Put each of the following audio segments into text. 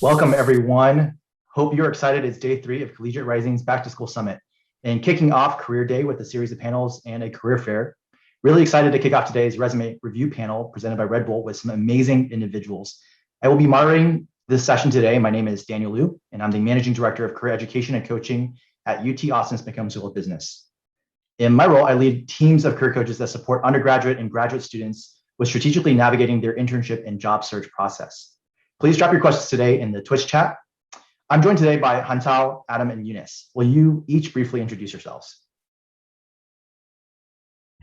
Welcome, everyone. Hope you're excited. It's day 3 of Collegiate Rising's Back to School Summit and kicking off Career Day with a series of panels and a career fair. Really excited to kick off today's resume review panel presented by Red Bull with some amazing individuals. I will be moderating this session today. My name is Daniel Liu, and I'm the Managing Director of Career Education and Coaching at UT Austin's McCombs School of Business. In my role, I lead teams of career coaches that support undergraduate and graduate students with strategically navigating their internship and job search process. Please drop your questions today in the Twitch chat. I'm joined today by Hantao, Adam, and Eunice. Will you each briefly introduce yourselves?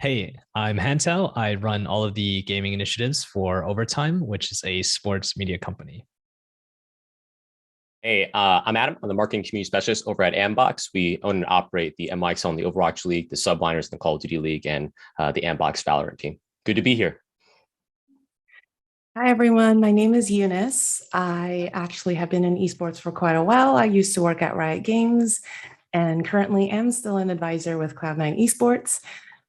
Hey, I'm Hantao. I run all of the gaming initiatives for Overtime, which is a sports media company. Hey, I'm Adam. I'm the marketing community specialist over at ANDBOX. We own and operate the MYXL and the Overwatch League, the Subliners, and the Call of Duty League, and the ANDBOX Valorant team. Good to be here. Hi, everyone. My name is Eunice. I actually have been in esports for quite a while. I used to work at Riot Games and currently am still an advisor with Cloud9 Esports.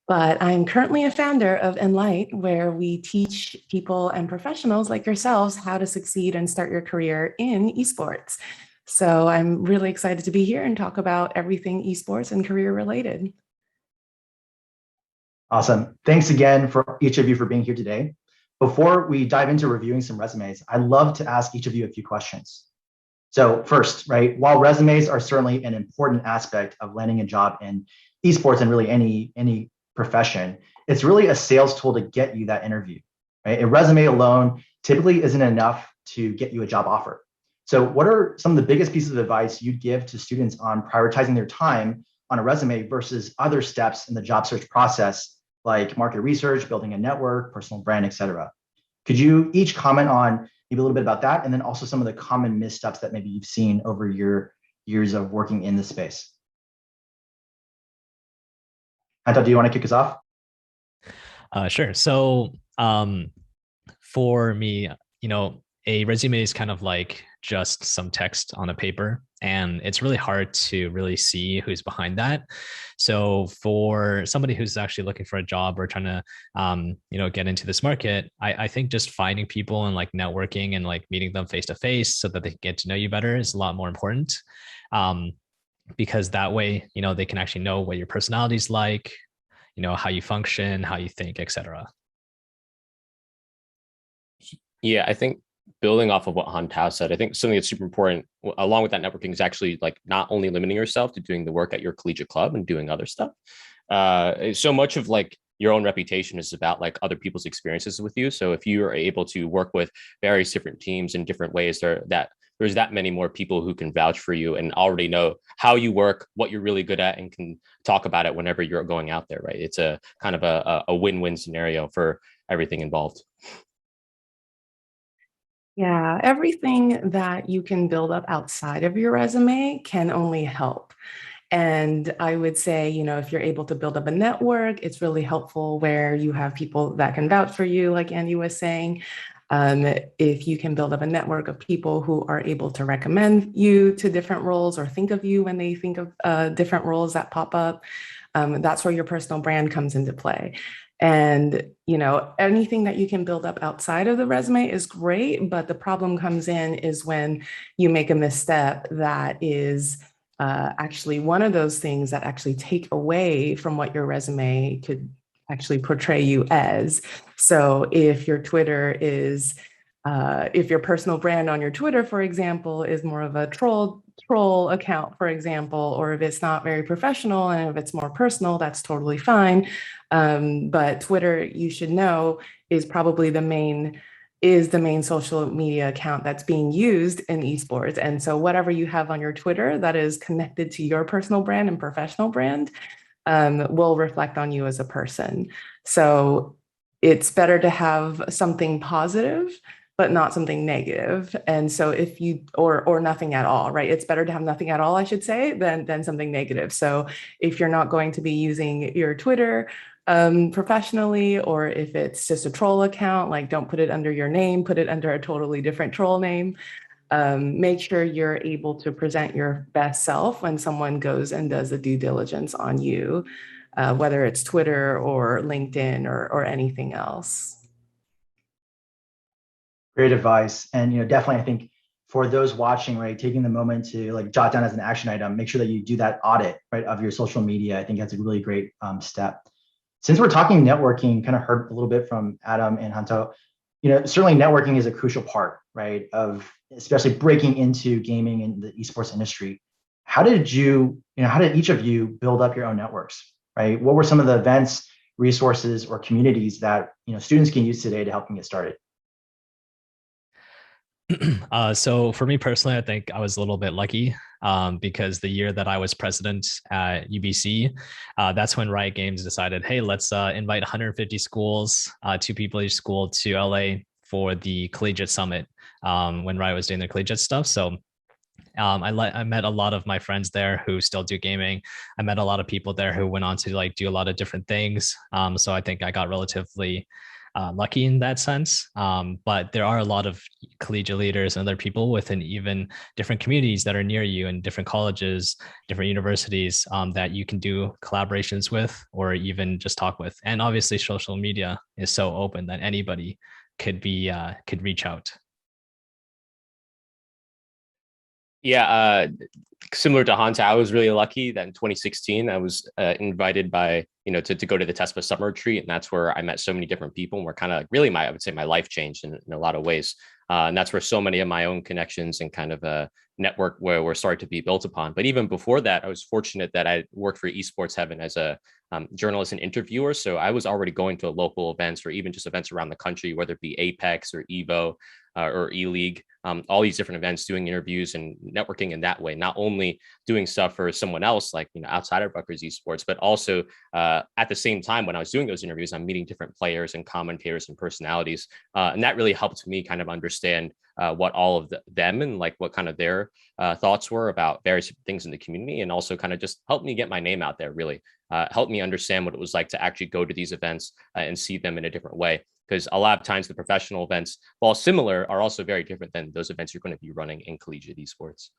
But I'm currently a founder of Enlight, where we teach people and professionals like yourselves how to succeed and start your career in esports. So I'm really excited to be here and talk about everything esports and career related. Awesome. Thanks again for each of you for being here today. Before we dive into reviewing some resumes, I'd love to ask each of you a few questions. So first, right, while resumes are certainly an important aspect of landing a job in esports and really any profession, it's really a sales tool to get you that interview, right? A resume alone typically isn't enough to get you a job offer. So what are some of the biggest pieces of advice you'd give to students on prioritizing their time on a resume versus other steps in the job search process, like market research, building a network, personal brand, et cetera? Could you each comment on maybe a little bit about that, and then also some of the common missteps that maybe you've seen over your years of working in this space? Hantao, do you want to kick us off? Sure. So for me, a resume is kind of like just some text on a paper, and it's really hard to really see who's behind that. So for somebody who's actually looking for a job or trying to, get into this market, I think just finding people and like networking and like meeting them face to face so that they can get to know you better is a lot more important. Because that way, they can actually know what your personality is like, how you function, how you think, etc. Yeah, I think building off of what Hantao said, I think something that's super important along with that networking is actually like not only limiting yourself to doing the work at your collegiate club and doing other stuff. So much of like your own reputation is about like other people's experiences with you. So if you are able to work with various different teams in different ways, there's that many more people who can vouch for you and already know how you work, what you're really good at, and can talk about it whenever you're going out there, right? It's a kind of a win-win scenario for everything involved. Yeah, everything that you can build up outside of your resume can only help. And I would say, if you're able to build up a network, it's really helpful where you have people that can vouch for you, like Andy was saying. If you can build up a network of people who are able to recommend you to different roles or think of you when they think of different roles that pop up, that's where your personal brand comes into play. And, anything that you can build up outside of the resume is great, but the problem comes in is when you make a misstep that is actually one of those things that actually take away from what your resume could actually portray you as. So if your Twitter is, if your personal brand on your Twitter, for example, is more of a troll account, for example, or if it's not very professional and if it's more personal, that's totally fine. But Twitter, you should know, is probably the main social media account that's being used in esports. And so whatever you have on your Twitter that is connected to your personal brand and professional brand will reflect on you as a person. So it's better to have something positive, but not something negative. And so if you, or nothing at all, right? It's better to have nothing at all, I should say, than something negative. So if you're not going to be using your Twitter professionally, or if it's just a troll account, like don't put it under your name, put it under a totally different troll name. Make sure you're able to present your best self when someone goes and does the due diligence on you, whether it's Twitter or LinkedIn or anything else. Great advice. And definitely I think for those watching, right, taking the moment to like jot down as an action item, make sure that you do that audit, right, of your social media. I think that's a really great step. Since we're talking networking, kind of heard a little bit from Adam and Hantao, certainly networking is a crucial part, right, of especially breaking into gaming and the esports industry. How did how did each of you build up your own networks, right? What were some of the events, resources, or communities that students can use today to help them get started? So for me personally, I think I was a little bit lucky because the year that I was president at UBC, that's when Riot Games decided, hey, let's invite 150 schools, 2 people each school to LA for the Collegiate Summit when Riot was doing their collegiate stuff. So I met a lot of my friends there who still do gaming. I met a lot of people there who went on to like do a lot of different things. So I think I got relatively lucky in that sense. But there are a lot of collegiate leaders and other people within even different communities that are near you and different colleges, different universities that you can do collaborations with or even just talk with. And obviously social media is so open that anybody could reach out. Yeah, similar to Hantao, I was really lucky that in 2016 I was invited by to go to the TESPA summer retreat, and that's where I met so many different people, and were kind of really I would say my life changed in a lot of ways, and that's where so many of my own connections and kind of a network were started to be built upon. But even before that, I was fortunate that I worked for Esports Heaven as a journalist and interviewer, so I was already going to local events or even just events around the country, whether it be Apex or Evo or E-League, all these different events, doing interviews and networking in that way, not only doing stuff for someone else like outside of Rutgers Esports, but also at the same time when I was doing those interviews, I'm meeting different players and commentators and personalities, and that really helped me kind of understand what all of them and like what kind of their thoughts were about various things in the community, and also kind of just helped me get my name out there, really helped me understand what it was like to actually go to these events and see them in a different way. Because a lot of times the professional events, while similar, are also very different than those events you're going to be running in collegiate esports.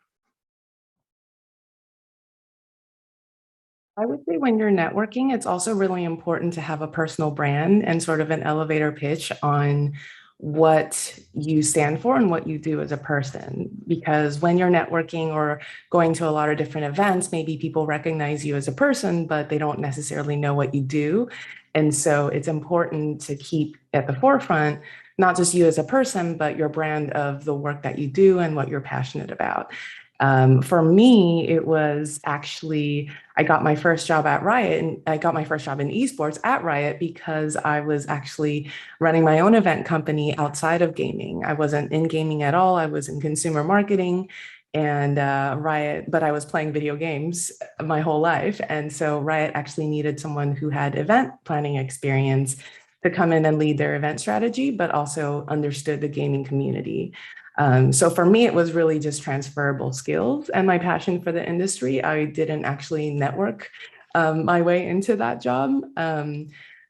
I would say when you're networking, it's also really important to have a personal brand and sort of an elevator pitch on what you stand for and what you do as a person. Because when you're networking or going to a lot of different events, maybe people recognize you as a person, but they don't necessarily know what you do. And so it's important to keep at the forefront, not just you as a person, but your brand of the work that you do and what you're passionate about. For me, it was actually, I got my first job at Riot, and I got my first job in esports at Riot because I was actually running my own event company outside of gaming. I wasn't in gaming at all. I was in consumer marketing and Riot, but I was playing video games my whole life. And so Riot actually needed someone who had event planning experience to come in and lead their event strategy, but also understood the gaming community. So for me, it was really just transferable skills and my passion for the industry. I didn't actually network my way into that job,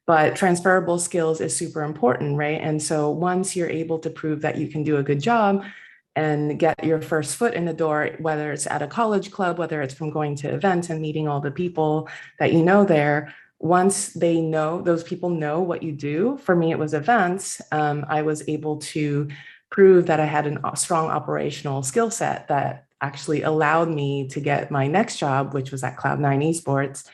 but transferable skills is super important, right? And so once you're able to prove that you can do a good job and get your first foot in the door, whether it's at a college club, whether it's from going to events and meeting all the people that you know there, once they know, those people know what you do, for me, it was events, I was able to prove that I had a strong operational skill set that actually allowed me to get my next job, which was at Cloud9 Esports,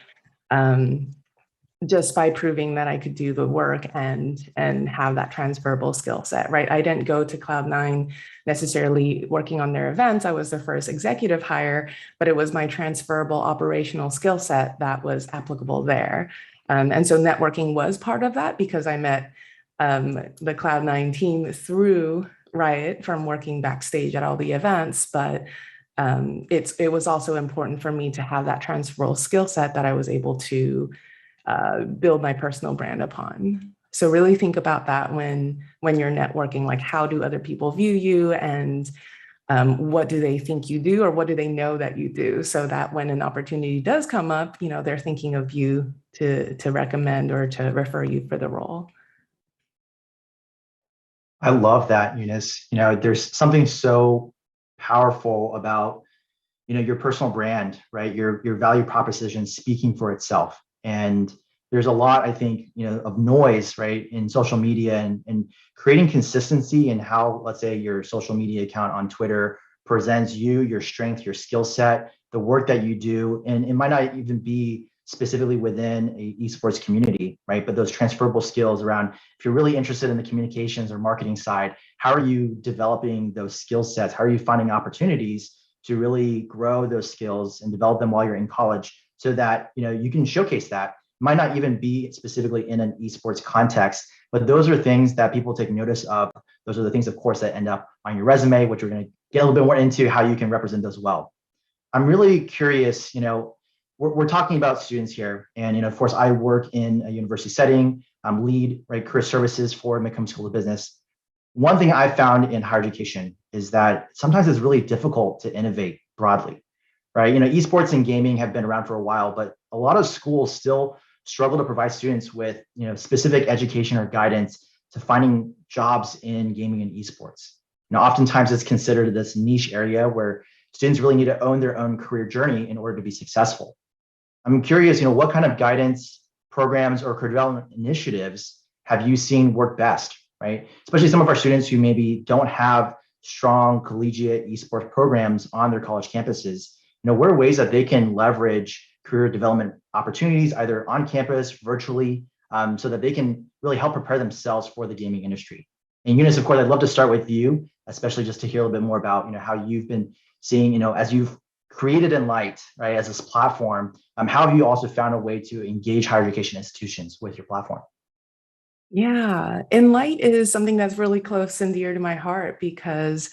just by proving that I could do the work and have that transferable skill set, right? I didn't go to Cloud9 necessarily working on their events. I was the first executive hire, but it was my transferable operational skill set that was applicable there. And so networking was part of that because I met the Cloud9 team through Riot from working backstage at all the events, but it was also important for me to have that transferable skill set that I was able to build my personal brand upon. So really think about that when you're networking, like how do other people view you and what do they think you do or what do they know that you do, so that when an opportunity does come up, they're thinking of you to recommend or to refer you for the role. I love that, Eunice. There's something so powerful about, your personal brand, right? Your value proposition speaking for itself. And there's a lot, I think, of noise, right, in social media, and creating consistency in how, let's say, your social media account on Twitter presents you, your strength, your skill set, the work that you do. And it might not even be specifically within a esports community, right? But those transferable skills around, if you're really interested in the communications or marketing side, how are you developing those skill sets? How are you finding opportunities to really grow those skills and develop them while you're in college, so that you can showcase that? It might not even be specifically in an esports context, but those are things that people take notice of. Those are the things, of course, that end up on your resume, which we're going to get a little bit more into how you can represent those well. I'm really curious, we're talking about students here, and of course, I work in a university setting. I'm lead, right, career services for Macomb School of Business. One thing I found in higher education is that sometimes it's really difficult to innovate broadly, right? Esports and gaming have been around for a while, but a lot of schools still struggle to provide students with specific education or guidance to finding jobs in gaming and esports. Oftentimes it's considered this niche area where students really need to own their own career journey in order to be successful. I'm curious, what kind of guidance programs or career development initiatives have you seen work best, right? Especially some of our students who maybe don't have strong collegiate esports programs on their college campuses. What are ways that they can leverage career development opportunities, either on campus, virtually, so that they can really help prepare themselves for the gaming industry? And Eunice, of course, I'd love to start with you, especially just to hear a little bit more about how you've been seeing, as you've created Enlight, right, as this platform, how have you also found a way to engage higher education institutions with your platform? Yeah, Enlight is something that's really close and dear to my heart, because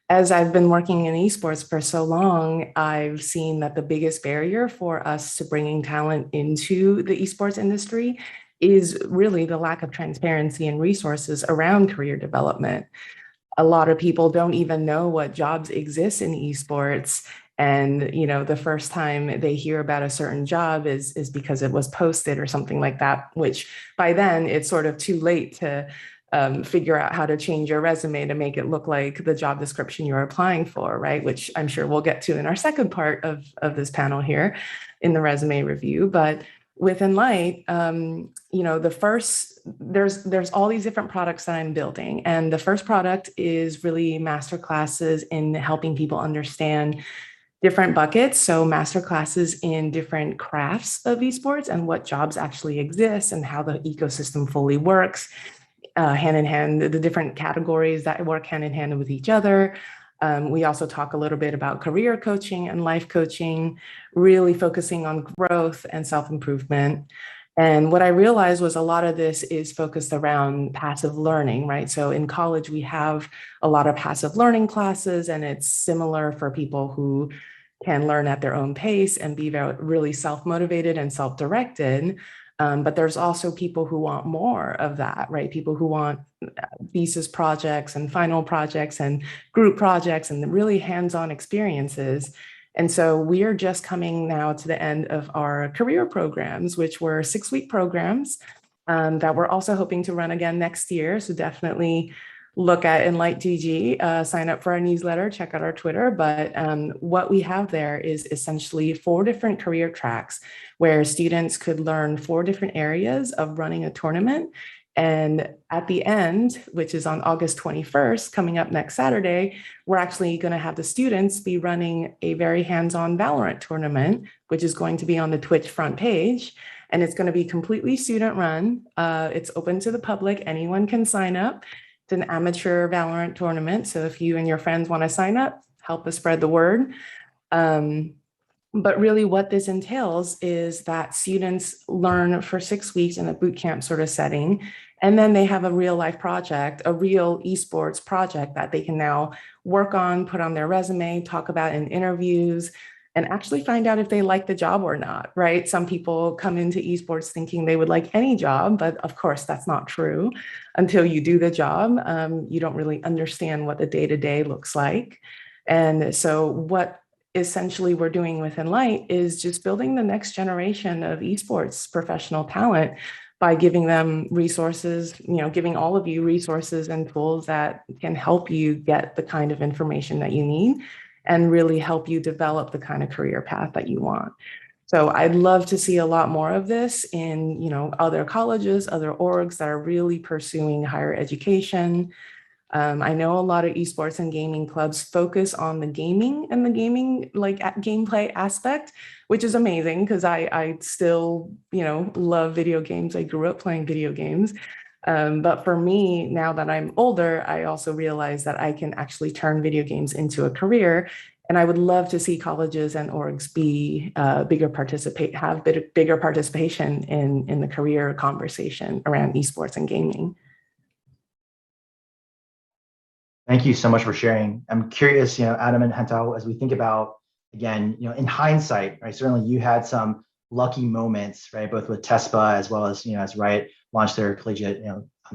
as I've been working in esports for so long, I've seen that the biggest barrier for us to bringing talent into the esports industry is really the lack of transparency and resources around career development. A lot of people don't even know what jobs exist in esports. And, the first time they hear about a certain job is because it was posted or something like that, which by then it's sort of too late to figure out how to change your resume to make it look like the job description you're applying for, right? Which I'm sure we'll get to in our second part of this panel here in the resume review. But with Enlight, there's all these different products that I'm building. And the first product is really master classes in helping people understand different buckets. So master classes in different crafts of esports and what jobs actually exist and how the ecosystem fully works, hand in hand, the different categories that work hand in hand with each other. We also talk a little bit about career coaching and life coaching, really focusing on growth and self-improvement. And what I realized was a lot of this is focused around passive learning, right? So in college, we have a lot of passive learning classes, and it's similar for people who can learn at their own pace and be really self-motivated and self-directed. But there's also people who want more of that, right? People who want thesis projects and final projects and group projects and really hands-on experiences. And so we are just coming now to the end of our career programs, which were 6-week programs that we're also hoping to run again next year. So definitely look at Enlight GG, sign up for our newsletter, check out our Twitter. But what we have there is essentially 4 different career tracks where students could learn 4 different areas of running a tournament. And at the end, which is on August 21st, coming up next Saturday, we're actually going to have the students be running a very hands-on Valorant tournament, which is going to be on the Twitch front page. And it's going to be completely student run. It's open to the public. Anyone can sign up. It's an amateur Valorant tournament. So if you and your friends want to sign up, help us spread the word. But really what this entails is that students learn for 6 weeks in a boot camp sort of setting. And then they have a real life project, a real esports project that they can now work on, put on their resume, talk about in interviews, and actually find out if they like the job or not, right? Some people come into esports thinking they would like any job, but of course that's not true. Until you do the job, you don't really understand what the day-to-day looks like. And so what essentially we're doing with Enlight is just building the next generation of esports professional talent by giving them resources, giving all of you resources and tools that can help you get the kind of information that you need and really help you develop the kind of career path that you want. So I'd love to see a lot more of this in, other colleges, other orgs that are really pursuing higher education. I know a lot of esports and gaming clubs focus on the gaming and the gaming gameplay aspect, which is amazing because I still, love video games. I grew up playing video games. But for me, now that I'm older, I also realize that I can actually turn video games into a career. And I would love to see colleges and orgs be have bigger participation in the career conversation around esports and gaming. Thank you so much for sharing. I'm curious, Adam and Hantao, as we think about, again, in hindsight, right? Certainly you had some lucky moments, right? Both with TESPA as well as, as Riot launched their collegiate,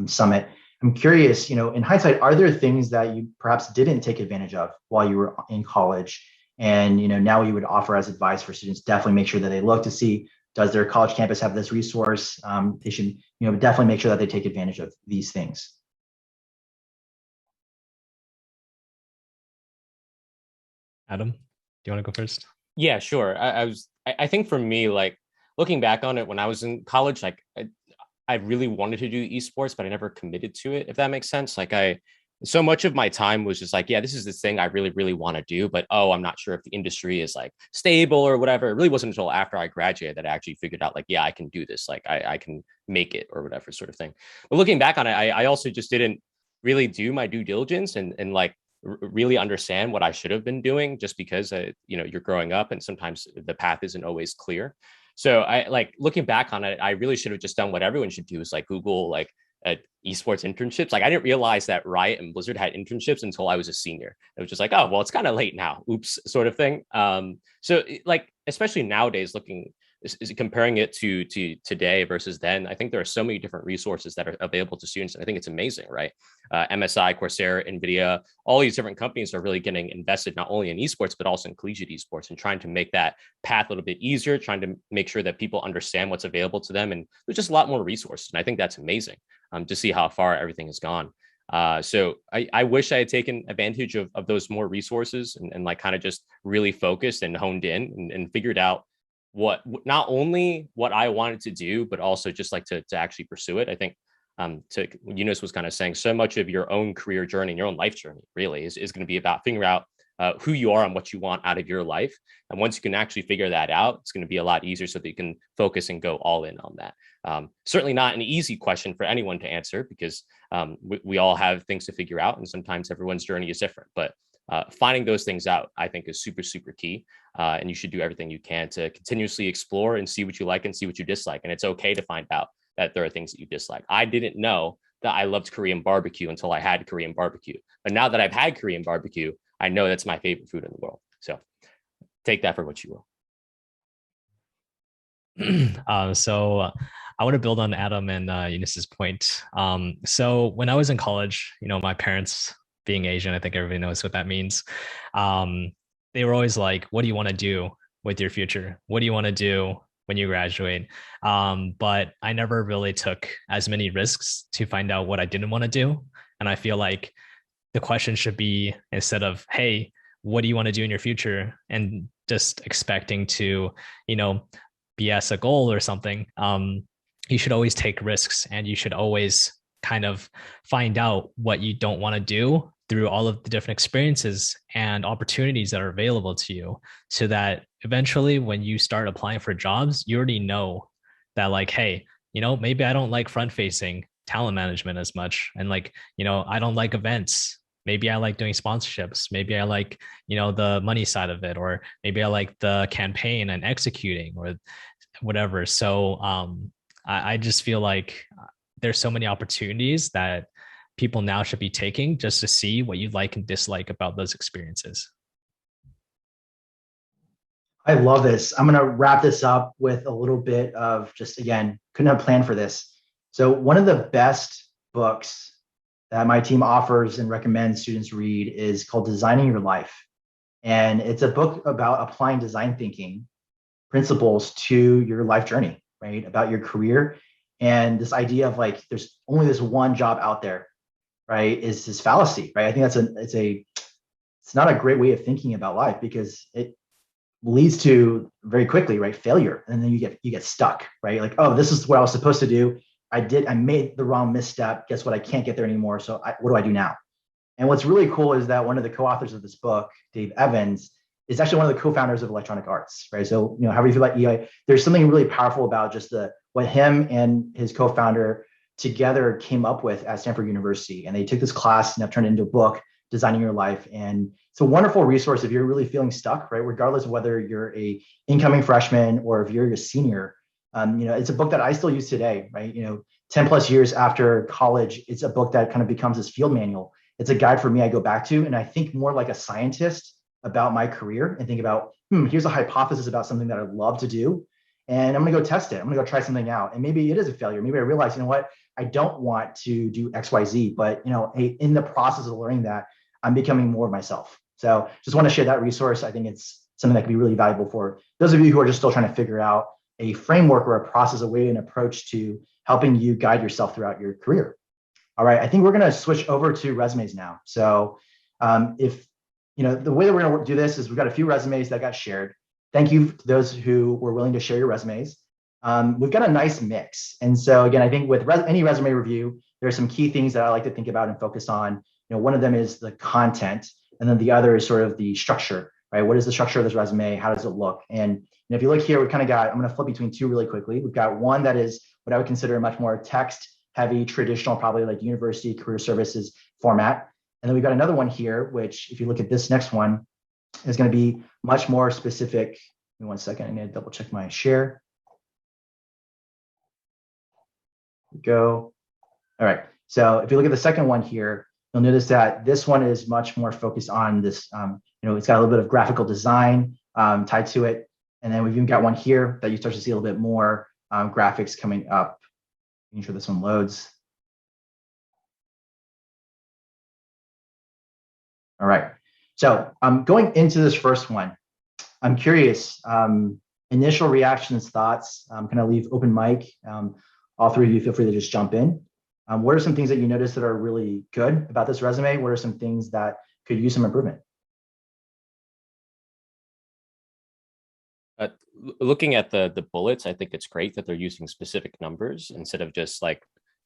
summit. I'm curious, in hindsight, are there things that you perhaps didn't take advantage of while you were in college? And, now you would offer as advice for students, definitely make sure that they look to see, does their college campus have this resource? They should, definitely make sure that they take advantage of these things. Adam, do you want to go first? Yeah, sure. I think for me, like looking back on it, when I was in college, like I really wanted to do esports, but I never committed to it, if that makes sense. So much of my time was just like, yeah, this is the thing I really, really want to do, but I'm not sure if the industry is like stable or whatever. It really wasn't until after I graduated that I actually figured out like, yeah, I can do this. Like I can make it or whatever sort of thing. But looking back on it, I also just didn't really do my due diligence and like really understand what I should have been doing, just because you're growing up and sometimes the path isn't always clear. So I like looking back on it, I really should have just done what everyone should do, is like Google like esports internships. Like I didn't realize that Riot and Blizzard had internships until I was a senior. It was just like, oh well, it's kind of late now, oops, sort of thing. So like especially nowadays, looking is comparing it to today versus then, I think there are so many different resources that are available to students. And I think it's amazing, right? MSI, Coursera, NVIDIA, all these different companies are really getting invested not only in esports, but also in collegiate esports and trying to make that path a little bit easier, trying to make sure that people understand what's available to them. And there's just a lot more resources. And I think that's amazing to see how far everything has gone. So I wish I had taken advantage of those more resources and like kind of just really focused and honed in and figured out what not only what I wanted to do, but also just like to actually pursue it. I think to Eunice was kind of saying, so much of your own career journey and your own life journey really is going to be about figuring out who you are and what you want out of your life. And once you can actually figure that out, it's going to be a lot easier so that you can focus and go all in on that. Certainly not an easy question for anyone to answer because we all have things to figure out and sometimes everyone's journey is different. But finding those things out, I think, is super, super key. And you should do everything you can to continuously explore and see what you like and see what you dislike. And it's okay to find out that there are things that you dislike. I didn't know that I loved Korean barbecue until I had Korean barbecue. But now that I've had Korean barbecue, I know that's my favorite food in the world. So take that for what you will. So I want to build on Adam and Eunice's point. So when I was in college, my parents, being Asian, I think everybody knows what that means. They were always like, what do you want to do with your future? What do you want to do when you graduate? But I never really took as many risks to find out what I didn't want to do. And I feel like the question should be, instead of, hey, what do you want to do in your future? And just expecting to, BS a goal or something. You should always take risks and you should always kind of find out what you don't want to do through all of the different experiences and opportunities that are available to you, so that eventually when you start applying for jobs, you already know that like, hey, maybe I don't like front facing talent management as much. And like, I don't like events. Maybe I like doing sponsorships. Maybe I like, the money side of it, or maybe I like the campaign and executing or whatever. So I just feel like there's so many opportunities that people now should be taking just to see what you like and dislike about those experiences. I love this. I'm going to wrap this up with a little bit of just, again, couldn't have planned for this. So one of the best books that my team offers and recommends students read is called Designing Your Life. And it's a book about applying design thinking principles to your life journey, right? About your career. And this idea of like, there's only this one job out there, right? Is this fallacy, right? I think it's not a great way of thinking about life, because leads to very quickly, right, failure. And then you get stuck, right? Like, oh, this is what I was supposed to do. I made the wrong misstep. Guess what? I can't get there anymore. So what do I do now? And what's really cool is that one of the co-authors of this book, Dave Evans, is actually one of the co-founders of Electronic Arts, right? So, however you feel about EI, there's something really powerful about just what him and his co-founder together came up with at Stanford University. And they took this class and have turned it into a book, Designing Your Life. And it's a wonderful resource if you're really feeling stuck, right? Regardless of whether you're a incoming freshman or if you're a senior. It's a book that I still use today, right? 10 plus years after college, it's a book that kind of becomes this field manual. It's a guide for me I go back to, and I think more like a scientist about my career and think about, here's a hypothesis about something that I'd love to do, and I'm gonna go test it. I'm gonna go try something out, and maybe it is a failure. Maybe I realize, what, I don't want to do X, Y, Z, but in the process of learning that, I'm becoming more of myself. So just want to share that resource. I think it's something that can be really valuable for those of you who are just still trying to figure out a framework or a process, a way, an approach to helping you guide yourself throughout your career. All right, I think we're going to switch over to resumes now. So if, the way that we're going to do this is we've got a few resumes that got shared. Thank you to those who were willing to share your resumes. We've got a nice mix. And so again, I think with any resume review, there are some key things that I like to think about and focus on. One of them is the content, and then the other is sort of the structure, right? What is the structure of this resume? How does it look? And if you look here, we've kind of got, I'm going to flip between two really quickly. We've got one that is what I would consider much more text heavy, traditional, probably like university career services format. And then we've got another one here, which if you look at this next one, is going to be much more specific. Give me 1 second. I need to double check my share. Go. All right. So if you look at the second one here, you'll notice that this one is much more focused on this, it's got a little bit of graphical design tied to it. And then we've even got one here that you start to see a little bit more graphics coming up. Making sure this one loads. All right. So going into this first one, I'm curious, initial reactions, thoughts, can I leave open mic? All three of you feel free to just jump in. What are some things that you notice that are really good about this resume? What are some things that could use some improvement? Looking at the bullets, I think it's great that they're using specific numbers instead of just like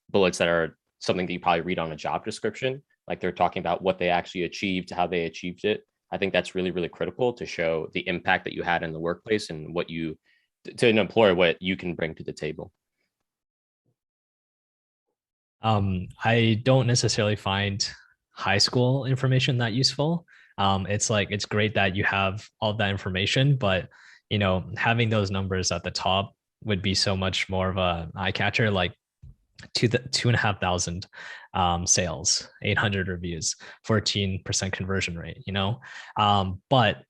bullets that are something that you probably read on a job description. Like they're talking about what they actually achieved, how they achieved it. I think that's really, really critical to show the impact that you had in the workplace and what you, to an employer, what you can bring to the table. I don't necessarily find high school information that useful. It's great that you have all of that information, but having those numbers at the top would be so much more of a eye catcher, like 2,500 sales, 800 reviews, 14% conversion rate, but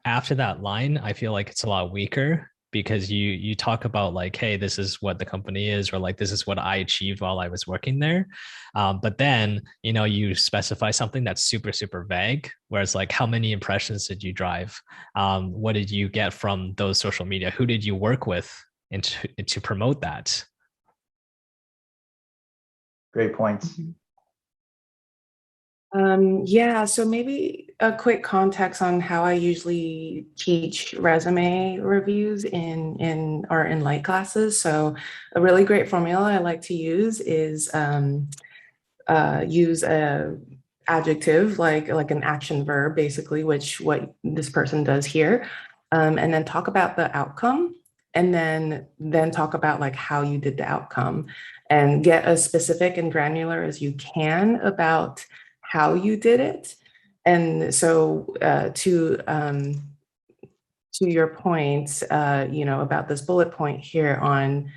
after that line, I feel like it's a lot weaker because you talk about like, hey, this is what the company is, or like, this is what I achieved while I was working there. But then, you specify something that's super, super vague, where it's like, how many impressions did you drive? What did you get from those social media? Who did you work with to promote that? Great points. Yeah, so maybe a quick context on how I usually teach resume reviews in our Enlight classes. So a really great formula I like to use is use a adjective like an action verb, basically, which what this person does here, and then talk about the outcome, and then talk about like how you did the outcome, and get as specific and granular as you can about how you did it. And so to your point, about this bullet point here on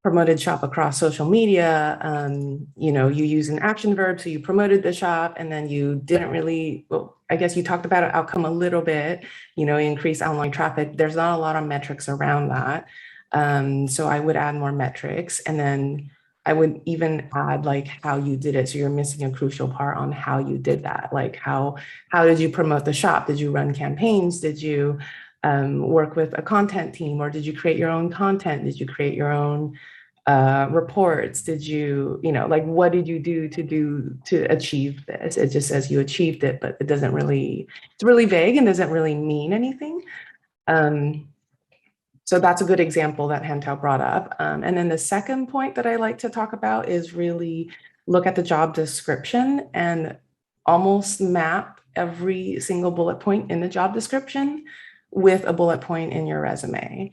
promoted shop across social media, you use an action verb, so you promoted the shop, and then you didn't really, well, I guess you talked about an outcome a little bit, increase online traffic. There's not a lot of metrics around that. So I would add more metrics, and then I would even add like how you did it. So you're missing a crucial part on how you did that. Like how did you promote the shop? Did you run campaigns? Did you work with a content team, or did you create your own content? Did you create your own reports? Did you, like what did you do to achieve this? It just says you achieved it, but it doesn't really, it's really vague and doesn't really mean anything. So that's a good example that Hantao brought up. And then the second point that I like to talk about is really look at the job description and almost map every single bullet point in the job description with a bullet point in your resume.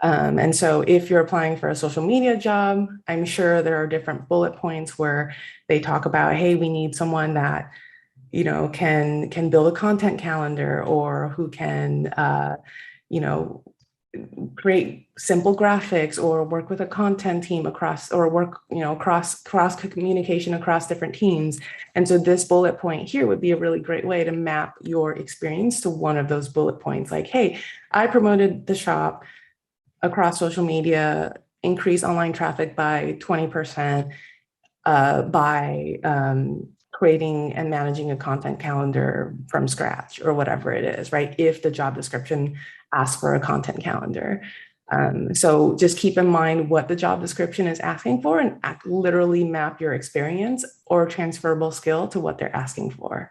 And so if you're applying for a social media job, I'm sure there are different bullet points where they talk about, hey, we need someone that, you know, can build a content calendar, or who can, you know, create simple graphics, or work with a content team across, or work, you know, cross communication across different teams. And so this bullet point here would be a really great way to map your experience to one of those bullet points. Like, hey, I promoted the shop across social media, increase online traffic by 20% by creating and managing a content calendar from scratch, or whatever it is, right? If the job description asks for a content calendar. So just keep in mind what the job description is asking for, and literally map your experience or transferable skill to what they're asking for.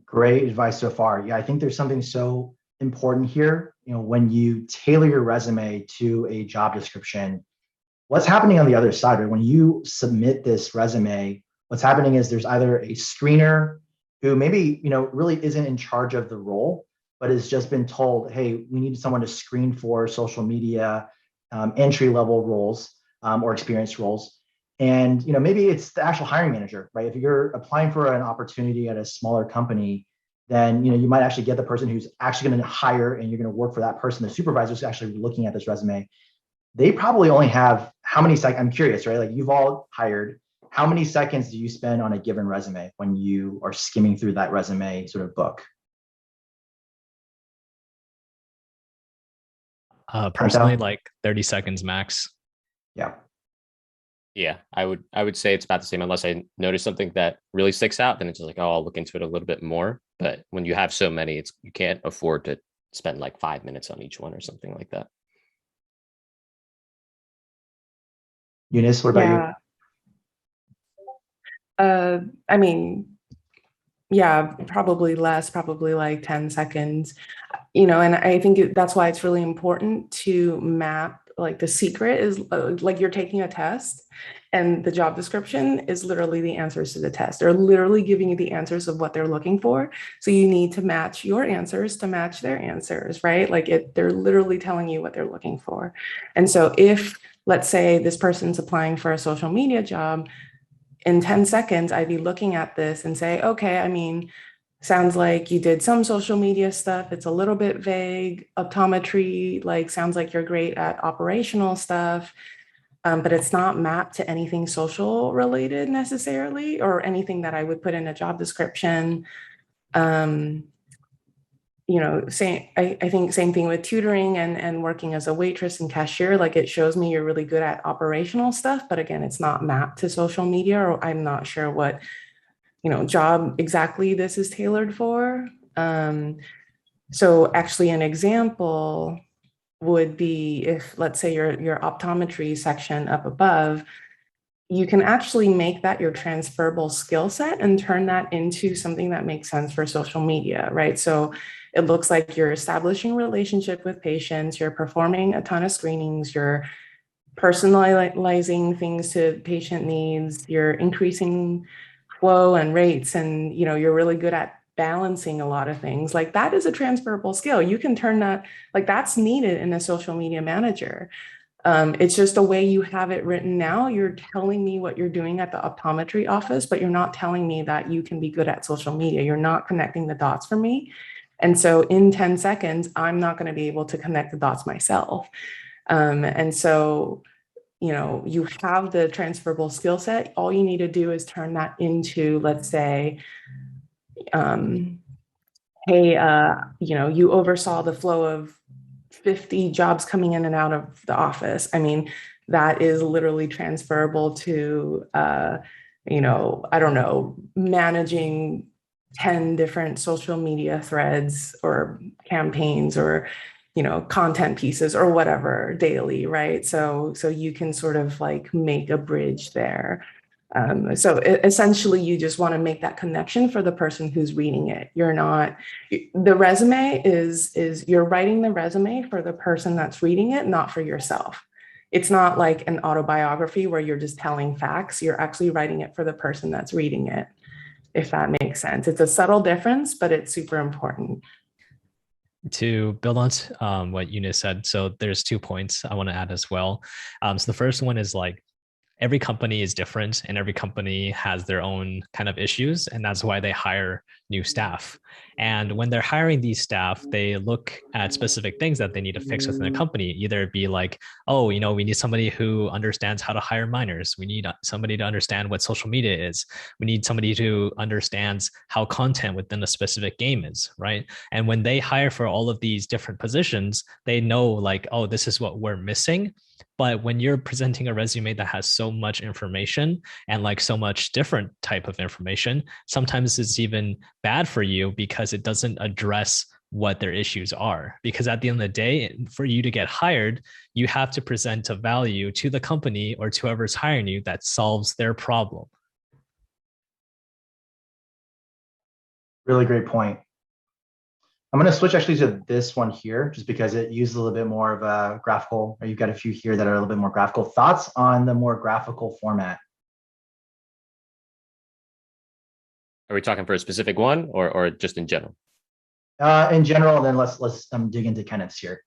Great advice so far. Yeah, I think there's something so important here. You know, when you tailor your resume to a job description, what's happening on the other side, right? When you submit this resume, what's happening is there's either a screener who maybe, you know, really isn't in charge of the role, but has just been told, hey, we need someone to screen for social media entry-level roles or experienced roles. And, you know, maybe it's the actual hiring manager, right? If you're applying for an opportunity at a smaller company, then, you know, you might actually get the person who's actually going to hire, and you're going to work for that person. The supervisor's actually looking at this resume. They probably only have how many seconds? I'm curious, right? Like, you've all hired. How many seconds do you spend on a given resume when you are skimming through that resume sort of book? Personally, like 30 seconds max. Yeah. Yeah, I would say it's about the same, unless I notice something that really sticks out. Then it's just like, oh, I'll look into it a little bit more. But when you have so many, you can't afford to spend like 5 minutes on each one or something like that. Eunice, what about you? I mean, yeah, probably less, probably like 10 seconds, you know, and I think that's why it's really important to map. Like, the secret is like you're taking a test, and the job description is literally the answers to the test. They're literally giving you the answers of what they're looking for. So you need to match your answers to match their answers, right? Like, they're literally telling you what they're looking for. And so if, let's say, this person's applying for a social media job, in 10 seconds, I'd be looking at this and say, okay, I mean, sounds like you did some social media stuff. It's a little bit vague. Optometry, like, sounds like you're great at operational stuff, but it's not mapped to anything social related necessarily, or anything that I would put in a job description. You know, I think same thing with tutoring and working as a waitress and cashier. Like, it shows me you're really good at operational stuff, but again, it's not mapped to social media, or I'm not sure what, you know, job exactly this is tailored for. So actually, an example would be, if, let's say, your optometry section up above, you can actually make that your transferable skill set and turn that into something that makes sense for social media, right? So it looks like you're establishing a relationship with patients, you're performing a ton of screenings, you're personalizing things to patient needs, you're increasing flow and rates, and, you know, you're really good at balancing a lot of things. Like, that is a transferable skill. You can turn that, like, that's needed in a social media manager. It's just the way you have it written now. You're telling me what you're doing at the optometry office, but you're not telling me that you can be good at social media. You're not connecting the dots for me. And so in 10 seconds, I'm not going to be able to connect the dots myself. And so, you know, you have the transferable skill set. All you need to do is turn that into, let's say, hey, you know, you oversaw the flow of 50 jobs coming in and out of the office. I mean, that is literally transferable to, you know, I don't know, managing 10 different social media threads or campaigns, or, you know, content pieces or whatever daily, right? So you can sort of like make a bridge there. So essentially, you just want to make that connection for the person who's reading it. You're not, the resume is you're writing the resume for the person that's reading it, not for yourself. It's not like an autobiography where you're just telling facts. You're actually writing it for the person that's reading it, if that makes sense. It's a subtle difference, but it's super important. To build on what Eunice said, so there's 2 points I want to add as well. So the first one is like, every company is different and every company has their own kind of issues. And that's why they hire new staff. And when they're hiring these staff, they look at specific things that they need to fix within a company. Either it be like, oh, we need somebody who understands how to hire minors. We need somebody to understand what social media is. We need somebody who understands how content within a specific game is, right? And when they hire for all of these different positions, they know like, oh, this is what we're missing. But when you're presenting a resume that has so much information and like so much different type of information, sometimes it's even bad for you because it doesn't address what their issues are. Because at the end of the day, for you to get hired, you have to present a value to the company or to whoever's hiring you that solves their problem. Really great point. I'm going to switch actually to this one here, just because it uses a little bit more of a graphical, or you've got a few here that are a little bit more graphical. Thoughts on the more graphical format? Are we talking for a specific one or just in general? In general, and then let's dig into Kenneth's here.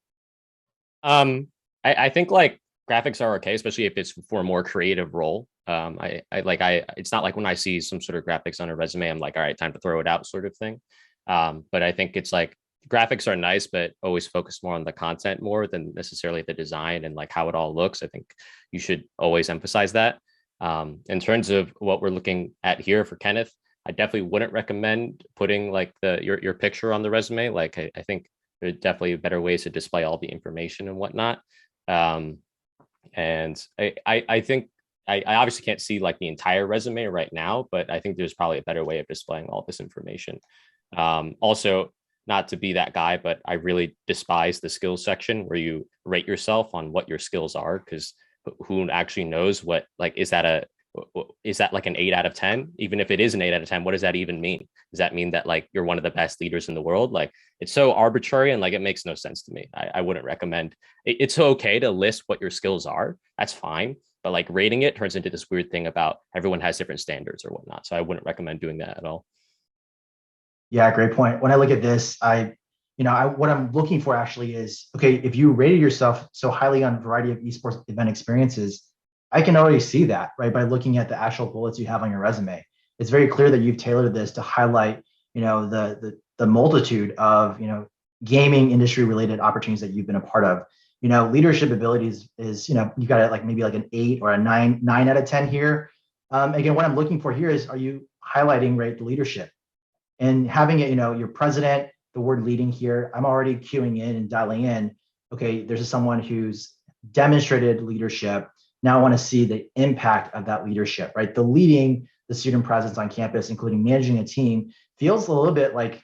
I think like graphics are okay, especially if it's for a more creative role. It's not like when I see some sort of graphics on a resume, I'm like, all right, time to throw it out sort of thing. But I think it's like graphics are nice, but always focus more on the content more than necessarily the design and like how it all looks. I think you should always emphasize that. In terms of what we're looking at here for Kenneth, I definitely wouldn't recommend putting like your picture on the resume. Like I think there's definitely better ways to display all the information and whatnot. And I think I obviously can't see like the entire resume right now, but I think there's probably a better way of displaying all this information. Also, not to be that guy, but I really despise the skills section where you rate yourself on what your skills are, because who actually knows what, like, is that like an 8 out of 10? Even if it is an 8 out of 10, what does that even mean? Does that mean that like you're one of the best leaders in the world? Like, it's so arbitrary and like it makes no sense to me. I wouldn't recommend. It's okay to list what your skills are. That's fine. But like rating it turns into this weird thing about everyone has different standards or whatnot. So I wouldn't recommend doing that at all. Yeah, great point. When I look at this, what I'm looking for actually is, okay, if you rated yourself so highly on a variety of esports event experiences, I can already see that, right? By looking at the actual bullets you have on your resume. It's very clear that you've tailored this to highlight, the multitude of, gaming industry related opportunities that you've been a part of. Leadership abilities is, you got like maybe like an 8 or a 9 out of 10 here. Again, what I'm looking for here is, are you highlighting, right, the leadership? And having it, your president, the word leading here, I'm already queuing in and dialing in. Okay, there's someone who's demonstrated leadership. Now I want to see the impact of that leadership, right? The leading the student presence on campus, including managing a team, feels a little bit like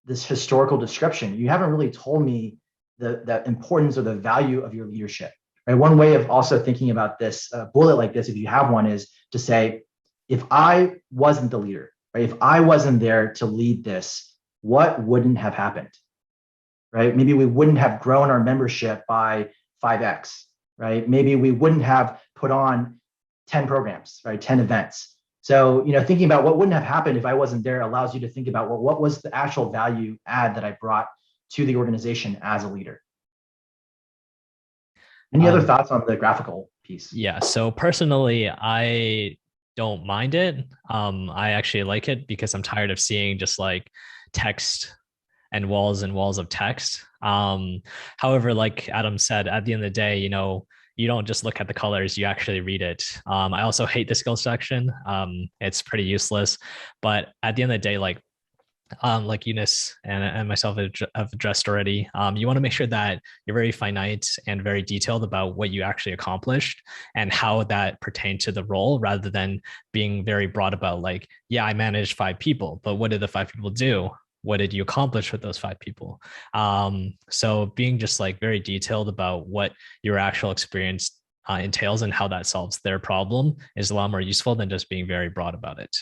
this historical description. You haven't really told me the importance or the value of your leadership, right? One way of also thinking about this bullet like this, if you have one, is to say, if I wasn't the leader, right? If I wasn't there to lead this, what wouldn't have happened, right? Maybe we wouldn't have grown our membership by 5x, right? Maybe we wouldn't have put on 10 programs, right? 10 events. So, thinking about what wouldn't have happened if I wasn't there allows you to think about, well, what was the actual value add that I brought to the organization as a leader? Any other thoughts on the graphical piece? Yeah. So personally, I don't mind it. I actually like it because I'm tired of seeing just like text and walls of text. However, like Adam said, at the end of the day, you don't just look at the colors, you actually read it. I also hate the skill section. It's pretty useless, but at the end of the day, like Eunice and myself have addressed already, you want to make sure that you're very finite and very detailed about what you actually accomplished and how that pertained to the role, rather than being very broad about like, yeah, I managed 5 people, but what did the 5 people do? What did you accomplish with those 5 people? So being just like very detailed about what your actual experience entails and how that solves their problem is a lot more useful than just being very broad about it.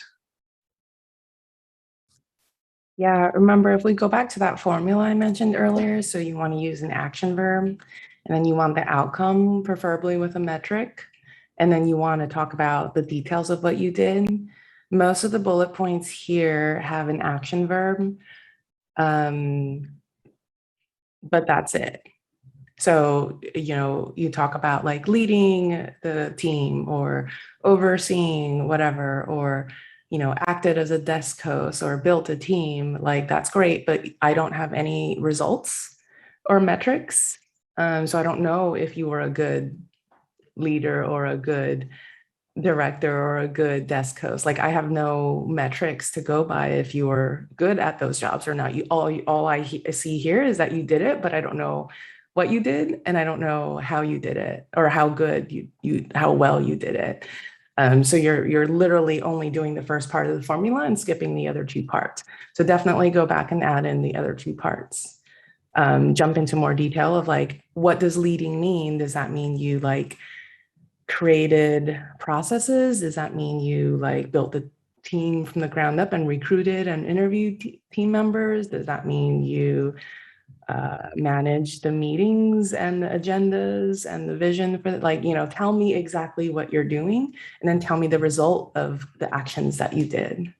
Yeah, remember if we go back to that formula I mentioned earlier, so you want to use an action verb, and then you want the outcome, preferably with a metric, and then you want to talk about the details of what you did. Most of the bullet points here have an action verb, but that's it. So, you know, you talk about like leading the team or overseeing whatever, or, you know, acted as a desk host or built a team, like that's great, but I don't have any results or metrics. So I don't know if you were a good leader or a good director or a good desk host. Like I have no metrics to go by if you were good at those jobs or not. All I see here is that you did it, but I don't know what you did, and I don't know how you did it or how good how well you did it. So you're literally only doing the first part of the formula and skipping the other two parts. So definitely go back and add in the other two parts. Jump into more detail of like, what does leading mean? Does that mean you like created processes? Does that mean you like built the team from the ground up and recruited and interviewed team members? Does that mean you manage the meetings and the agendas and the vision for like, you know, tell me exactly what you're doing and then tell me the result of the actions that you did.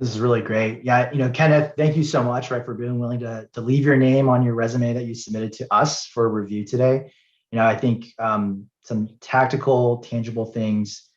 This is really great. Yeah, you know, Kenneth, thank you so much, right, for being willing to leave your name on your resume that you submitted to us for review today. You know, I think some tactical, tangible things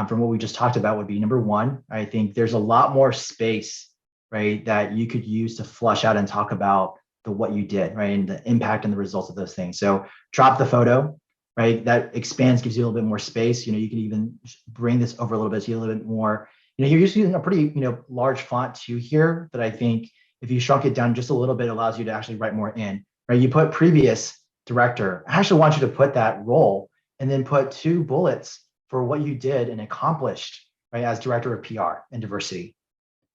from what we just talked about would be number one, I think there's a lot more space, right, that you could use to flush out and talk about what you did, right, and the impact and the results of those things. So drop the photo, right, that expands, gives you a little bit more space. You know, you can even bring this over a little bit, so you a little bit more. You know, you're using a pretty, you know, large font too here that I think if you shrunk it down just a little bit, allows you to actually write more in, right? You put previous director. I actually want you to put that role and then put 2 bullets for what you did and accomplished, right, as director of PR and diversity,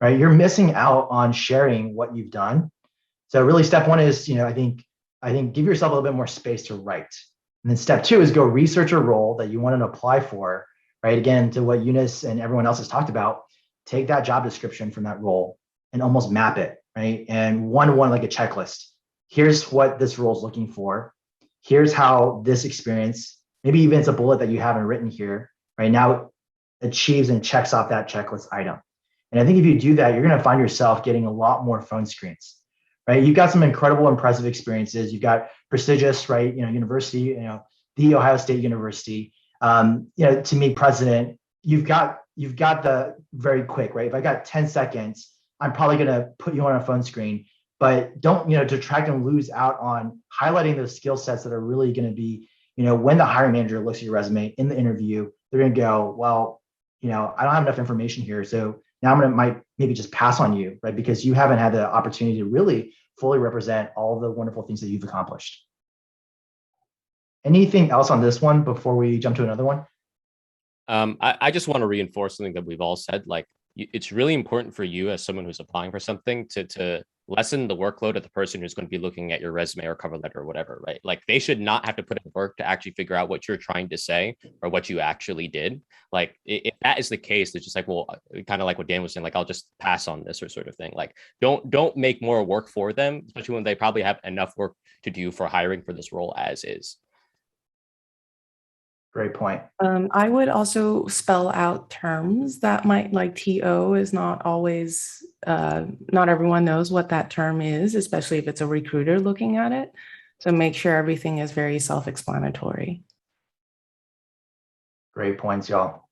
right? You're missing out on sharing what you've done. So really step one is, you know, I think give yourself a little bit more space to write. And then step 2 is go research a role that you want to apply for, right? Again, to what Eunice and everyone else has talked about, take that job description from that role and almost map it, right? And one like a checklist. Here's what this role is looking for. Here's how this experience, maybe even it's a bullet that you haven't written here, right now, achieves and checks off that checklist item. And I think if you do that, you're going to find yourself getting a lot more phone screens, right? You've got some incredible, impressive experiences. You've got prestigious, right? You know, university, you know, the Ohio State University. You know, to meet president, you've got the very quick, right? If I got 10 seconds, I'm probably going to put you on a phone screen, but don't, you know, detract and lose out on highlighting those skill sets that are really going to be, you know, when the hiring manager looks at your resume in the interview, they're going to go, well, you know, I don't have enough information here. So now might maybe just pass on you, right? Because you haven't had the opportunity to really fully represent all the wonderful things that you've accomplished. Anything else on this one before we jump to another one? I just want to reinforce something that we've all said. Like, it's really important for you as someone who's applying for something to lessen the workload of the person who's going to be looking at your resume or cover letter or whatever, right? Like, they should not have to put in work to actually figure out what you're trying to say or what you actually did. Like, if that is the case, it's just like, well, kind of like what Dan was saying, like, I'll just pass on this or sort of thing. Like, don't make more work for them, especially when they probably have enough work to do for hiring for this role as is. Great point. I would also spell out terms that might, like TO is not always, not everyone knows what that term is, especially if it's a recruiter looking at it. So make sure everything is very self-explanatory. Great points, y'all.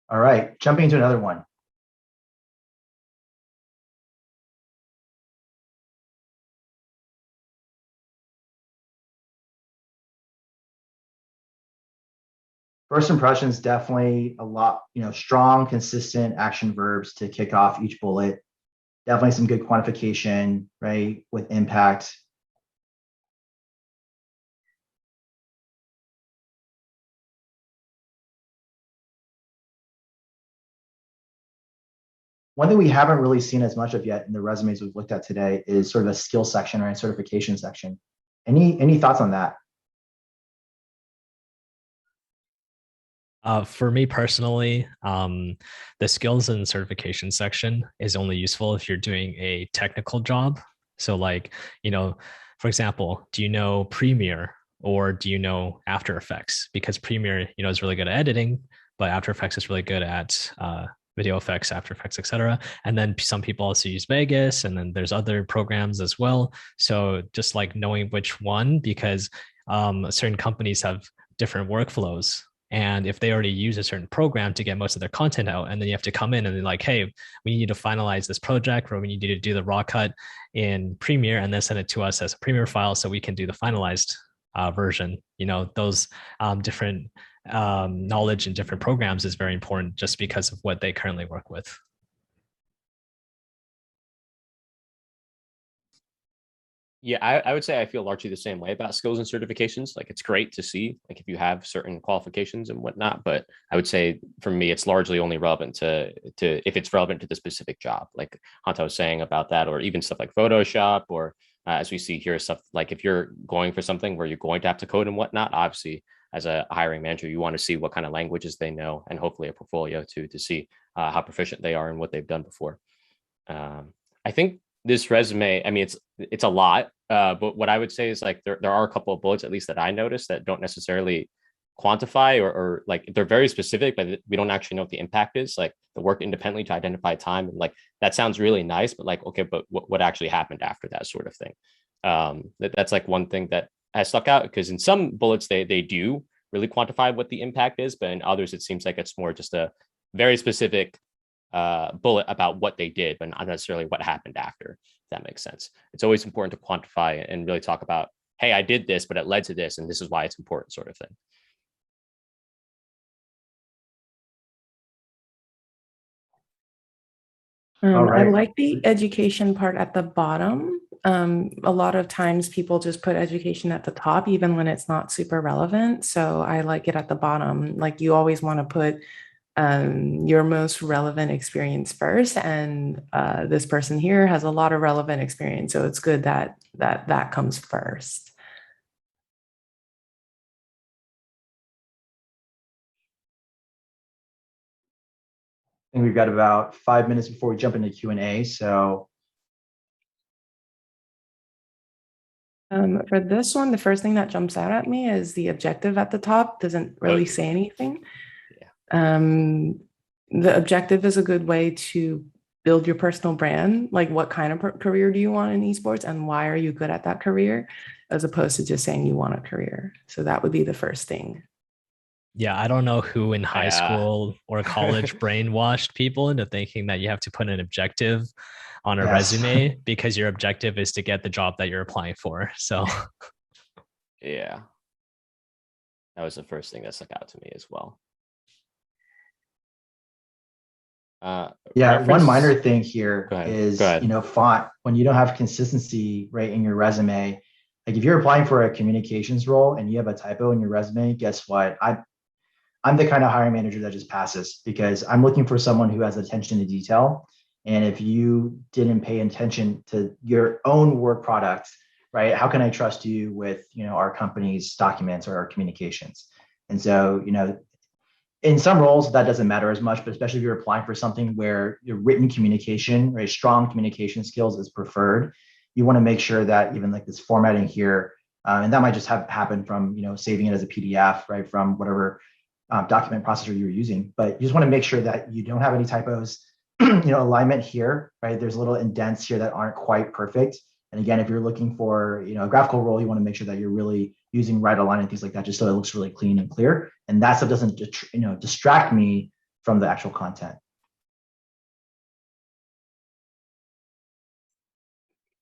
All right, jumping into another one. First impressions, definitely a lot, you know, strong, consistent action verbs to kick off each bullet. Definitely some good quantification, right, with impact. One thing we haven't really seen as much of yet in the resumes we've looked at today is sort of a skill section or a certification section. Any thoughts on that? For me personally, the skills and certification section is only useful if you're doing a technical job. So like, for example, do you know Premiere or do you know After Effects? Because Premiere, is really good at editing, but After Effects is really good at video effects, After Effects, etc. And then some people also use Vegas, and then there's other programs as well. So just like knowing which one, because certain companies have different workflows. And if they already use a certain program to get most of their content out, and then you have to come in and they're like, hey, we need you to finalize this project, or we need you to do the raw cut in Premiere and then send it to us as a Premiere file so we can do the finalized version. Those different knowledge in different programs is very important just because of what they currently work with. Yeah, I would say I feel largely the same way about skills and certifications. Like it's great to see like if you have certain qualifications and whatnot, but I would say for me it's largely only relevant to if it's relevant to the specific job, like Hantao was saying about that, or even stuff like Photoshop, or as we see here, stuff like if you're going for something where you're going to have to code and whatnot, obviously as a hiring manager, you want to see what kind of languages they know and hopefully a portfolio to see how proficient they are and what they've done before. I think this resume, I mean, it's a lot, but what I would say is like there are a couple of bullets, at least that I noticed, that don't necessarily quantify or like they're very specific, but we don't actually know what the impact is. Like the work independently to identify time, and like that sounds really nice, but like okay, but what actually happened after that sort of thing? That's like one thing that has stuck out, because in some bullets they do really quantify what the impact is, but in others it seems like it's more just a very specific bullet about what they did, but not necessarily what happened after, if that makes sense. It's always important to quantify and really talk about, hey, I did this, but it led to this, and this is why it's important, sort of thing. Right. I like the education part at the bottom. A lot of times people just put education at the top, even when it's not super relevant. So I like it at the bottom. Like you always want to put your most relevant experience first, and this person here has a lot of relevant experience, so it's good that that comes first. I think we've got about 5 minutes before we jump into Q&A. So for this one, the first thing that jumps out at me is the objective at the top doesn't really say anything. Yeah. The objective is a good way to build your personal brand. Like what kind of career do you want in esports and why are you good at that career, as opposed to just saying you want a career. So that would be the first thing. Yeah, I don't know who in high school or college brainwashed people into thinking that you have to put an objective on a resume because your objective is to get the job that you're applying for. So yeah, that was the first thing that stuck out to me as well. One minor thing here is, font. When you don't have consistency right in your resume, like if you're applying for a communications role and you have a typo in your resume, guess what? I'm the kind of hiring manager that just passes, because I'm looking for someone who has attention to detail. And if you didn't pay attention to your own work product, right, how can I trust you with, our company's documents or our communications? And so, in some roles that doesn't matter as much, but especially if you're applying for something where your written communication, right, strong communication skills is preferred, you want to make sure that even like this formatting here, and that might just have happened from, saving it as a PDF, right, from whatever document processor you're using, but you just want to make sure that you don't have any typos. Alignment here, right? There's little indents here that aren't quite perfect. And again, if you're looking for, a graphical role, you want to make sure that you're really using right align and things like that, just so it looks really clean and clear. And that stuff doesn't, distract me from the actual content.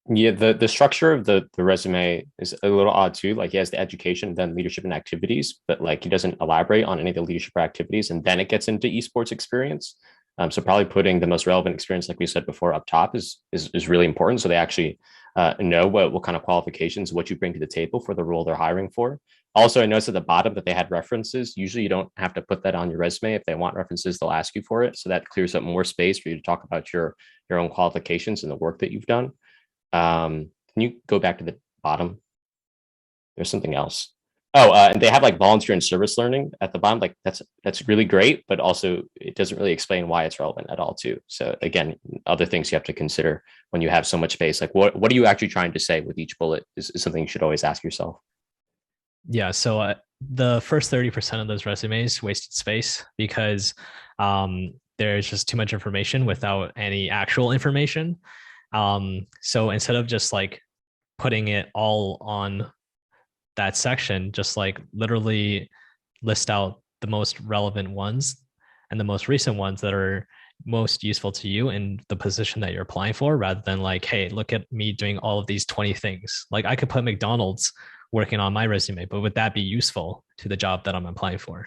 Yeah, the structure of the resume is a little odd too. Like he has the education, then leadership and activities, but like he doesn't elaborate on any of the leadership or activities, and then it gets into esports experience. So probably putting the most relevant experience, like we said before, up top is really important. So they actually know what kind of qualifications, what you bring to the table for the role they're hiring for. Also, I noticed at the bottom that they had references. Usually you don't have to put that on your resume. If they want references, they'll ask you for it. So that clears up more space for you to talk about your own qualifications and the work that you've done. Can you go back to the bottom? There's something else. Oh, and they have like volunteer and service learning at the bottom. Like that's really great, but also it doesn't really explain why it's relevant at all too. So again, other things you have to consider when you have so much space. Like what are you actually trying to say with each bullet is something you should always ask yourself. Yeah. So the first 30% of those resumes wasted space because there's just too much information without any actual information. So instead of just like putting it all on that section, just like literally list out the most relevant ones and the most recent ones that are most useful to you in the position that you're applying for, rather than like, hey, look at me doing all of these 20 things. Like I could put McDonald's working on my resume, but would that be useful to the job that I'm applying for?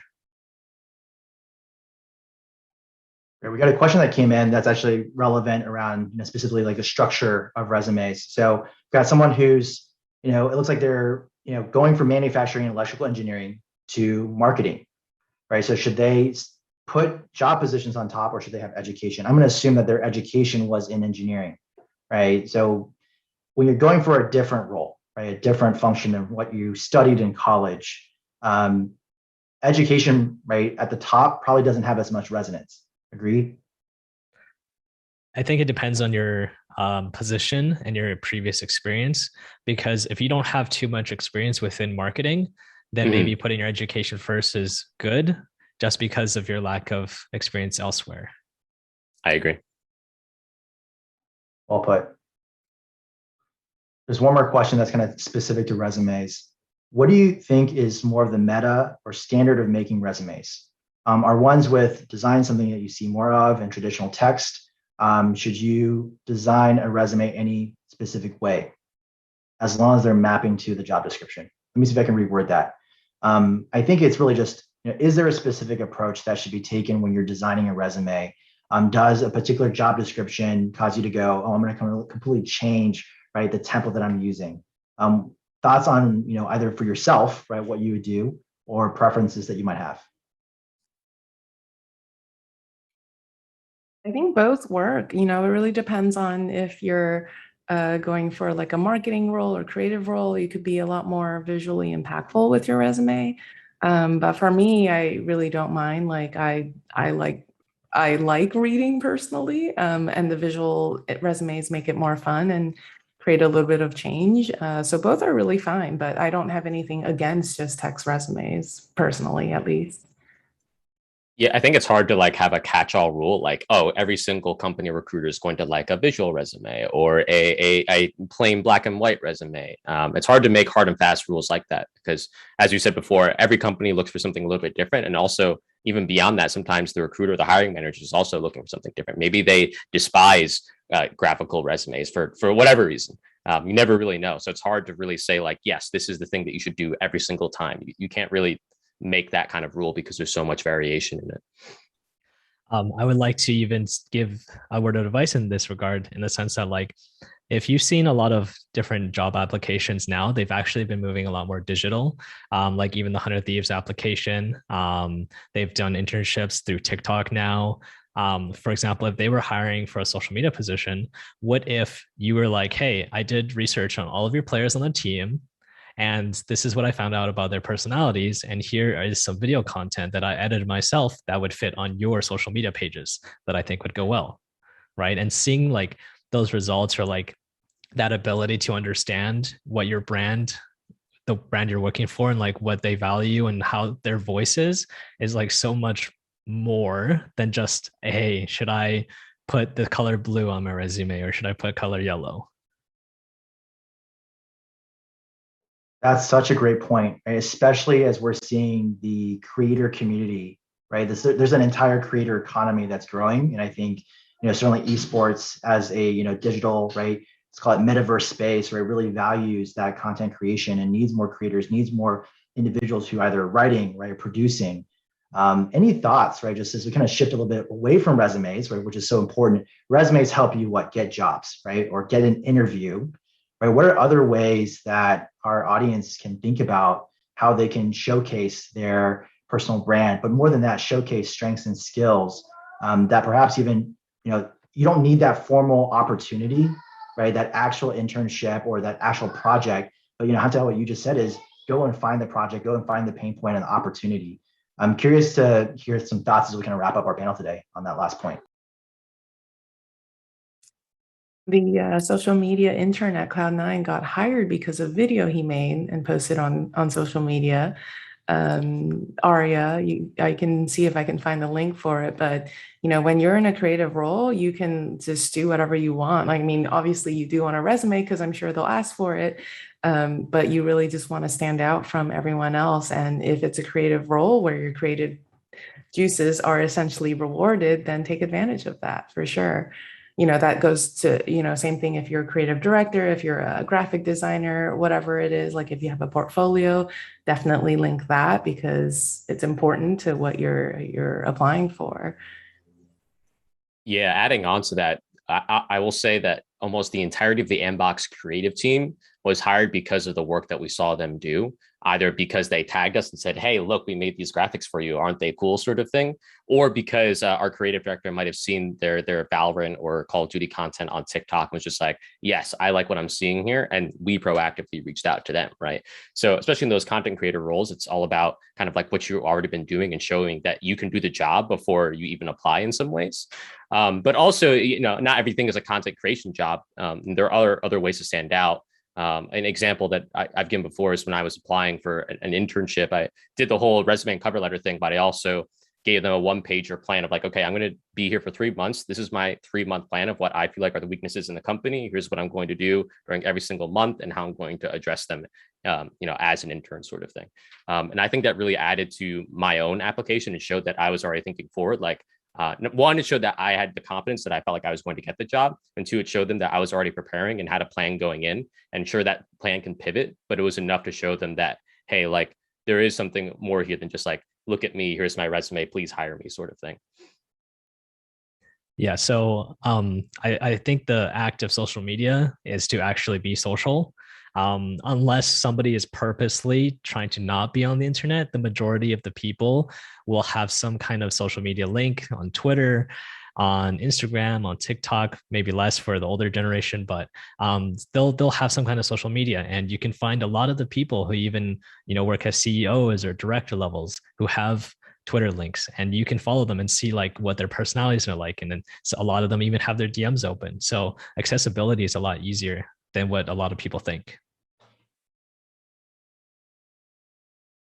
We got a question that came in that's actually relevant around, specifically like the structure of resumes. So we've got someone who's, it looks like they're, going from manufacturing and electrical engineering to marketing, right? So should they put job positions on top or should they have education? I'm going to assume that their education was in engineering, right? So when you're going for a different role, right, a different function of what you studied in college, education, right, at the top probably doesn't have as much resonance. Agreed? I think it depends on your position and your previous experience, because if you don't have too much experience within marketing, then maybe putting your education first is good just because of your lack of experience elsewhere. I agree. Well put. There's one more question that's kind of specific to resumes. What do you think is more of the meta or standard of making resumes? Are ones with design something that you see more of in traditional text? Should you design a resume any specific way, as long as they're mapping to the job description? Let me see if I can reword that. I think it's really just, is there a specific approach that should be taken when you're designing a resume? Does a particular job description cause you to go, oh, I'm going to completely change, right, the template that I'm using? Thoughts on, either for yourself, right, what you would do, or preferences that you might have? I think both work. It really depends on if you're going for like a marketing role or creative role. You could be a lot more visually impactful with your resume. But for me, I really don't mind. Like I like reading personally, and the visual resumes make it more fun and create a little bit of change. So both are really fine, but I don't have anything against just text resumes personally, at least. Yeah, I think it's hard to like have a catch-all rule like, oh, every single company recruiter is going to like a visual resume or a plain black and white resume. It's hard to make hard and fast rules like that because, as you said before, every company looks for something a little bit different. And also, even beyond that, sometimes the recruiter, the hiring manager is also looking for something different. Maybe they despise graphical resumes for whatever reason. You never really know. So it's hard to really say like, yes, this is the thing that you should do every single time. You can't really make that kind of rule because there's so much variation in it. I would like to even give a word of advice in this regard, in the sense that like, if you've seen a lot of different job applications now, they've actually been moving a lot more digital. Like even the 100 Thieves application, they've done internships through TikTok now. For example, if they were hiring for a social media position, what if you were like, hey, I did research on all of your players on the team, and this is what I found out about their personalities. And here is some video content that I edited myself that would fit on your social media pages that I think would go well. Right. And seeing like those results, or like that ability to understand what your brand, the brand you're working for, and like what they value and how their voice is like so much more than just, hey, should I put the color blue on my resume or should I put color yellow? That's such a great point, right? Especially as we're seeing the creator community, right? There's an entire creator economy that's growing. And I think, certainly esports as a, digital, right? Let's call it metaverse space, right? Really values that content creation and needs more creators, needs more individuals who either writing, right, or producing. Any thoughts, right? Just as we kind of shift a little bit away from resumes, right, which is so important. Resumes help you get jobs, right? Or get an interview. Right? What are other ways that our audience can think about how they can showcase their personal brand, but more than that, showcase strengths and skills that perhaps even, you don't need that formal opportunity, right? That actual internship or that actual project. But, Hantao, what you just said is go and find the project, go and find the pain point and the opportunity. I'm curious to hear some thoughts as we kind of wrap up our panel today on that last point. The social media intern at Cloud9 got hired because of video he made and posted on social media. Aria, I can see if I can find the link for it, but when you're in a creative role, you can just do whatever you want. I mean, obviously you do on a resume because I'm sure they'll ask for it, but you really just want to stand out from everyone else. And if it's a creative role where your creative juices are essentially rewarded, then take advantage of that for sure. That goes to, same thing if you're a creative director, if you're a graphic designer, whatever it is, like if you have a portfolio, definitely link that because it's important to what you're applying for. Yeah, adding on to that, I will say that almost the entirety of the ANDBOX creative team was hired because of the work that we saw them do, either because they tagged us and said, hey, look, we made these graphics for you, aren't they cool, sort of thing, or because our creative director might have seen their Valorant or Call of Duty content on TikTok and was just like, yes, I like what I'm seeing here, and we proactively reached out to them, right? So especially in those content creator roles, it's all about kind of like what you've already been doing and showing that you can do the job before you even apply in some ways. But also, not everything is a content creation job. There are other ways to stand out. An example that I've given before is when I was applying for an internship, I did the whole resume and cover letter thing, but I also gave them a 1-pager plan of like, okay, I'm going to be here for 3 months. This is my 3-month plan of what I feel like are the weaknesses in the company. Here's what I'm going to do during every single month and how I'm going to address them, as an intern sort of thing. And I think that really added to my own application and showed that I was already thinking forward. Like, one, it showed that I had the confidence that I felt like I was going to get the job. And two, it showed them that I was already preparing and had a plan going in, and sure, that plan can pivot, but it was enough to show them that, hey, like there is something more here than just like, look at me, here's my resume, please hire me sort of thing. Yeah, so I think the act of social media is to actually be social. Unless somebody is purposely trying to not be on the internet, the majority of the people will have some kind of social media link on Twitter, on Instagram, on TikTok, maybe less for the older generation, but they'll have some kind of social media. And you can find a lot of the people who even work as CEOs or director levels who have Twitter links, and you can follow them and see like what their personalities are like. And then a lot of them even have their DMs open. So accessibility is a lot easier than what a lot of people think.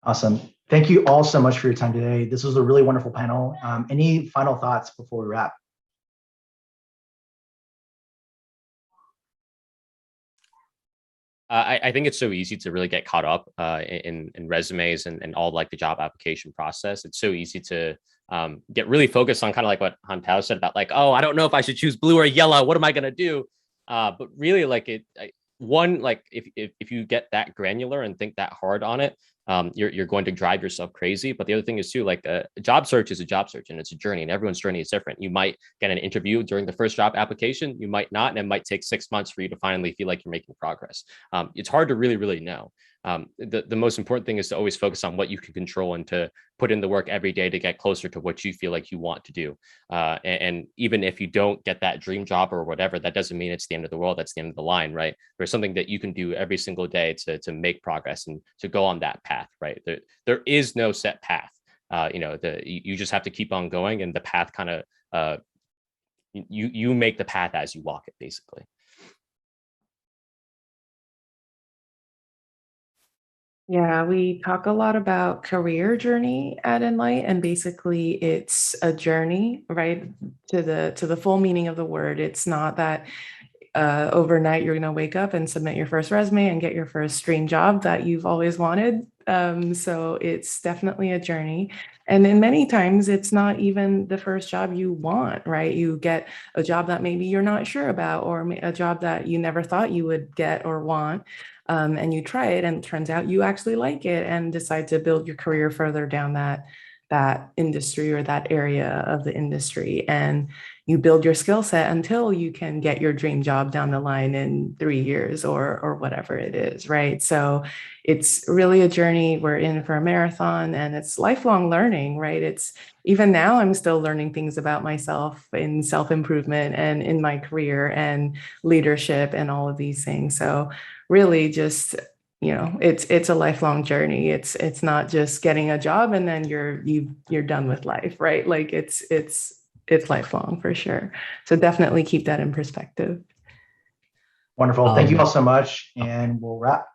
Awesome. Thank you all so much for your time today. This was a really wonderful panel. Any final thoughts before we wrap? I think it's so easy to really get caught up in resumes and all like the job application process. It's so easy to get really focused on kind of like what Hantao said about like, oh, I don't know if I should choose blue or yellow. What am I going to do? But really like if you get that granular and think that hard on it, you're going to drive yourself crazy. But the other thing is too, like a job search is a job search and it's a journey, and everyone's journey is different. You might get an interview during the first job application, you might not, and it might take 6 months for you to finally feel like you're making progress. It's hard to really know. The most important thing is to always focus on what you can control and to put in the work every day to get closer to what you feel like you want to do. And even if you don't get that dream job or whatever, that doesn't mean it's the end of the world. That's the end of the line, right? There's something that you can do every single day to make progress and to go on that path, right? There is no set path. You just have to keep on going, and the path kind of you make the path as you walk it, basically. Yeah, we talk a lot about career journey at Enlight, and basically it's a journey, right? To the full meaning of the word. It's not that overnight you're going to wake up and submit your first resume and get your first dream job that you've always wanted. So it's definitely a journey. And then many times it's not even the first job you want, right? You get a job that maybe you're not sure about, or a job that you never thought you would get or want. And you try it and it turns out you actually like it and decide to build your career further down that industry or that area of the industry. And you build your skill set until you can get your dream job down the line in 3 years or whatever it is, right? So it's really a journey. We're in for a marathon, and it's lifelong learning, right? It's even now I'm still learning things about myself in self-improvement and in my career and leadership and all of these things. So really just, it's a lifelong journey. It's not just getting a job and then you're done with life, right? Like it's lifelong for sure. So definitely keep that in perspective. Wonderful. Thank you all so much. And we'll wrap.